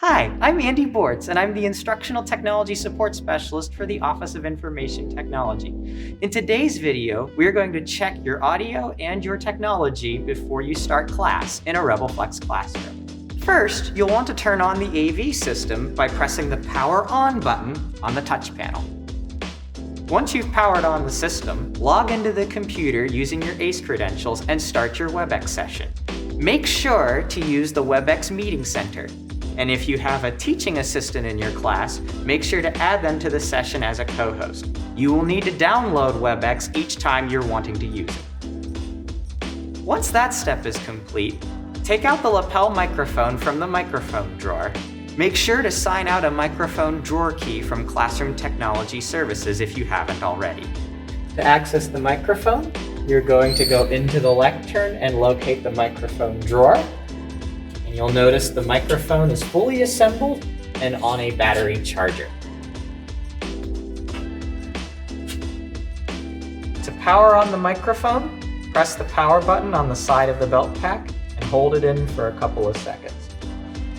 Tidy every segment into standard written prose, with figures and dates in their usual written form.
Hi, I'm Andy Bortz, and I'm the Instructional Technology Support Specialist for the Office of Information Technology. In today's video, we're going to check your audio and your technology before you start class in a RebelFlex classroom. First, you'll want to turn on the AV system by pressing the Power On button on the touch panel. Once you've powered on the system, log into the computer using your ACE credentials and start your WebEx session. Make sure to use the WebEx Meeting Center. And if you have a teaching assistant in your class, make sure to add them to the session as a co-host. You will need to download WebEx each time you're wanting to use it. Once that step is complete, take out the lapel microphone from the microphone drawer. Make sure to sign out a microphone drawer key from Classroom Technology Services if you haven't already. To access the microphone, you're going to go into the lectern and locate the microphone drawer. You'll notice the microphone is fully assembled and on a battery charger. To power on the microphone, press the power button on the side of the belt pack and hold it in for a couple of seconds.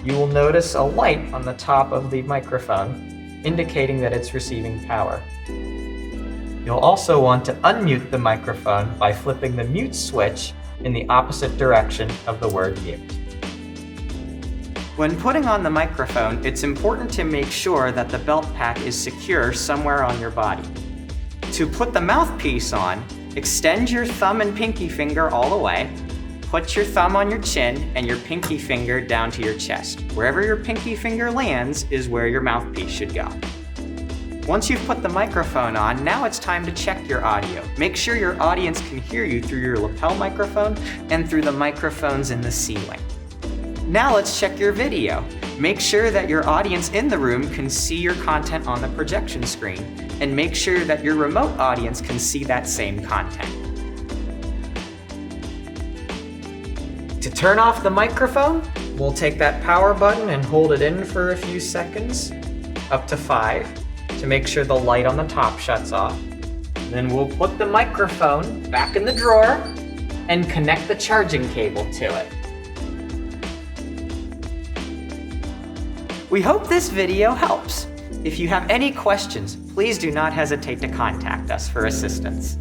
You will notice a light on the top of the microphone, indicating that it's receiving power. You'll also want to unmute the microphone by flipping the mute switch in the opposite direction of the word mute. When putting on the microphone, it's important to make sure that the belt pack is secure somewhere on your body. To put the mouthpiece on, extend your thumb and pinky finger all the way, put your thumb on your chin and your pinky finger down to your chest. Wherever your pinky finger lands is where your mouthpiece should go. Once you've put the microphone on, now it's time to check your audio. Make sure your audience can hear you through your lapel microphone and through the microphones in the ceiling. Now let's check your video. Make sure that your audience in the room can see your content on the projection screen, and make sure that your remote audience can see that same content. To turn off the microphone, we'll take that power button and hold it in for a few seconds, up to 5, to make sure the light on the top shuts off. Then we'll put the microphone back in the drawer and connect the charging cable to it. We hope this video helps. If you have any questions, please do not hesitate to contact us for assistance.